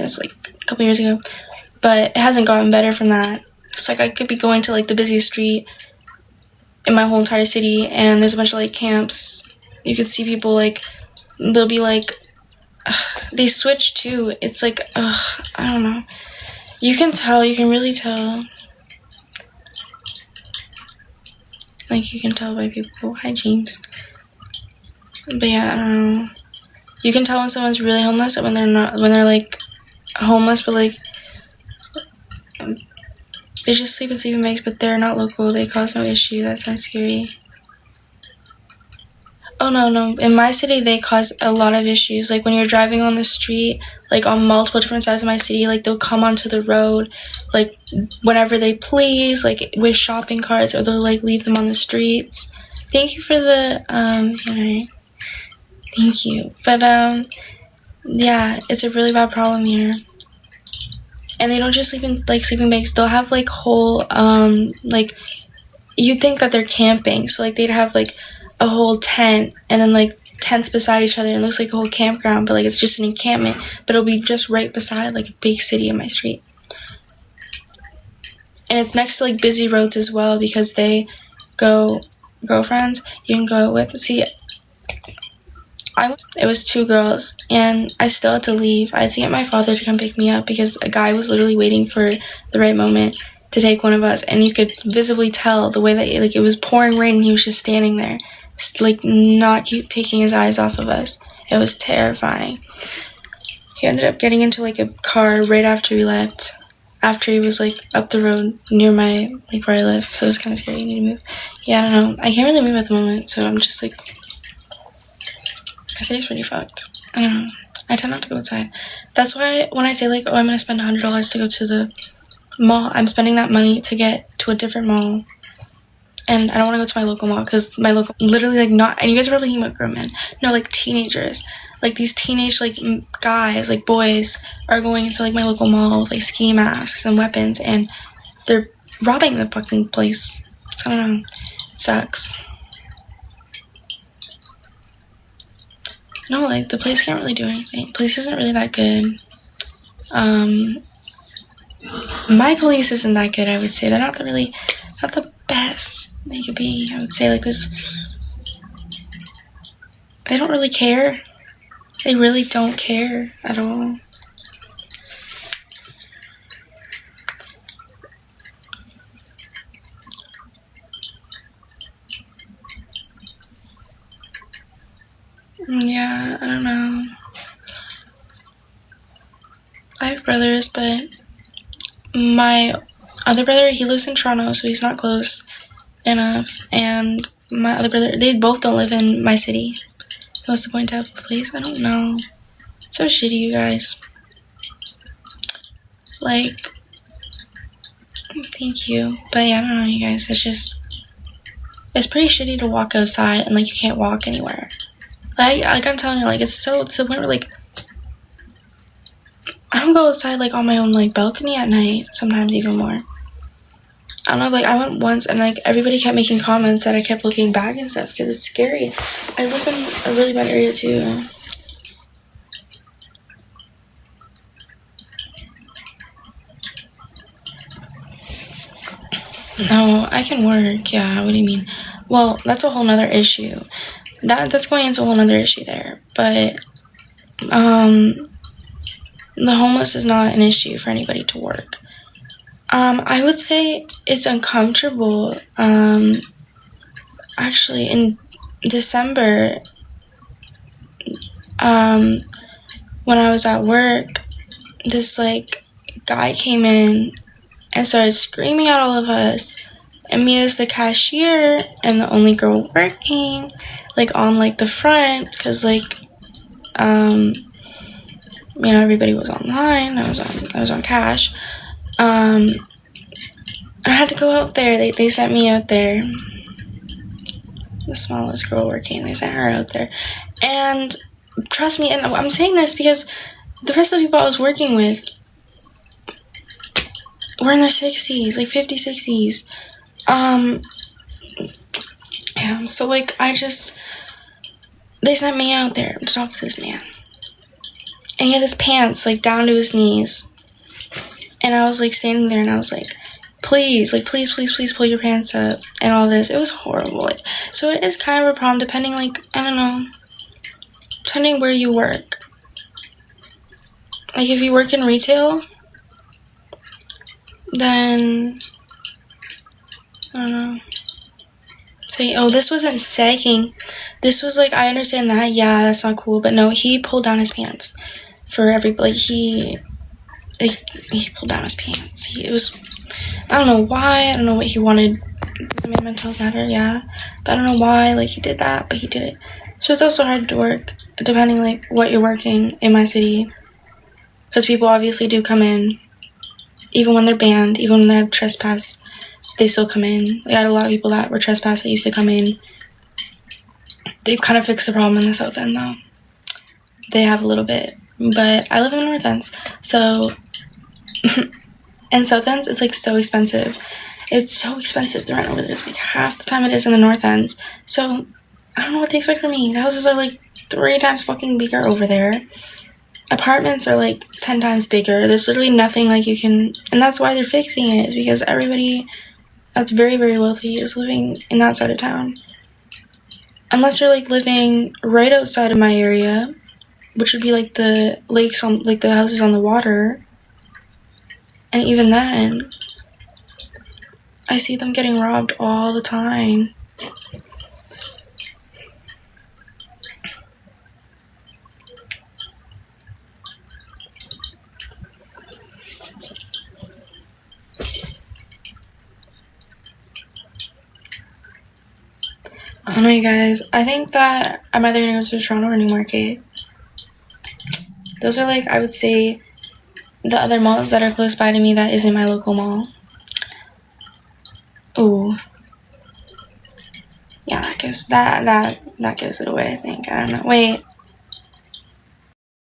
It was like a couple years ago, but it hasn't gotten better from that. So like I could be going to like the busiest street in my whole entire city, and there's a bunch of like camps. You could see people like, they'll be like, they switch too. It's like, I don't know. You can tell, you can really tell. Like, you can tell by people. Hi, James. But yeah, I don't know. You can tell when someone's really homeless and when they're not, when they're like homeless, but like, they just sleep in sleeping bags, but they're not local. They cause no issue. That sounds scary. Oh, no. In my city, they cause a lot of issues. Like, when you're driving on the street, like, on multiple different sides of my city, like, they'll come onto the road, like, whenever they please, like, with shopping carts, or they'll, like, leave them on the streets. Thank you for the, Henry. Thank you. But, yeah, it's a really bad problem here. And they don't just sleep in, like, sleeping bags. They'll have, like, whole, like, you'd think that they're camping. So, like, they'd have, like, a whole tent, and then like tents beside each other, and it looks like a whole campground, but like it's just an encampment, but it'll be just right beside like a big city in my street. And it's next to like busy roads as well, because they go, girlfriends, you can go with, see, it was 2 girls, and I still had to leave. I had to get my father to come pick me up, because a guy was literally waiting for the right moment to take one of us, and you could visibly tell the way that like it was pouring rain, and he was just standing there, like not keep taking his eyes off of us. It was terrifying. He ended up getting into like a car right after we left, after he was like up the road near my, like where I live, so it was kind of scary. You need to move. Yeah, I don't know, I can't really move at the moment, so I'm just like, my city's pretty fucked. I don't know, I tend not to go outside. That's why when I say like, oh, I'm gonna spend $100 to go to the mall, I'm spending that money to get to a different mall. And I don't want to go to my local mall, because my local, literally, like, not, and you guys are probably thinking about grown men. No, like, teenagers. Like, these teenage, like, guys, like, boys are going into, like, my local mall with, like, ski masks and weapons, and they're robbing the fucking place. So, I don't know. It sucks. No, like, the place can't really do anything. The police isn't really that good. My police isn't that good, I would say. They're not the best they could be. I would say, like, this, they don't really care. They really don't care at all. Yeah, I don't know. I have brothers, but my other brother, he lives in Toronto, so he's not close enough, and my other brother, they both don't live in my city. What's the point to have a place? I don't know. So shitty, you guys. Like, thank you, but yeah, I don't know, you guys, it's pretty shitty to walk outside, and like, you can't walk anywhere. Like I'm telling you, like, it's so, to the point where, like, I don't go outside, like, on my own, like, balcony at night, sometimes even more. I don't know, like, I went once, and, like, everybody kept making comments that I kept looking back and stuff, because it's scary. I live in a really bad area, too. No, I can work, yeah, what do you mean? Well, that's a whole nother issue. That's going into a whole nother issue there, but, the homeless is not an issue for anybody to work. I would say it's uncomfortable. Actually, in December, when I was at work, this, like, guy came in and started screaming at all of us, and me as the cashier and the only girl working, like, on, like, the front, because, like, you know, everybody was online, I was on cash, I had to go out there, they sent me out there, the smallest girl working, they sent her out there, and trust me, and I'm saying this because the rest of the people I was working with were in their 60s, like 50s, 60s, yeah, so, like, they sent me out there to talk to this man, and he had his pants like down to his knees. And I was like standing there and I was like, please, like please pull your pants up and all this. It was horrible. Like, so it is kind of a problem depending, like, I don't know, depending where you work. Like if you work in retail, then I don't know. Say, oh, this wasn't sagging. This was like, I understand that, yeah, that's not cool, but no, he pulled down his pants for everybody. He pulled down his pants. It was, I don't know why, I don't know what he wanted. Does it make mental health matter? Yeah. I don't know why, like, he did that, but he did it. So it's also hard to work, depending, like, what you're working in my city. Because people obviously do come in, even when they're banned, even when they have trespassed, they still come in. We had a lot of people that were trespassed that used to come in. They've kind of fixed the problem in the South End, though. They have a little bit. But I live in the North Ends, so... in South Ends, it's, like, so expensive. It's so expensive. The rent over there is, like, half the time it is in the North Ends. So, I don't know what they expect from me. The houses are, like, 3 times fucking bigger over there. Apartments are, like, 10 times bigger. There's literally nothing, like, you can... And that's why they're fixing it, is because everybody that's very, very wealthy is living in that side of town. Unless you're, like, living right outside of my area, which would be, like, the lakes on... Like, the houses on the water. And even then, I see them getting robbed all the time. I don't know, you guys. I think that I'm either gonna go to Toronto or Newmarket. Those are, like, I would say, the other malls that are close by to me that isn't my local mall. Ooh. Yeah, that gives it away, I think. I don't know. Wait.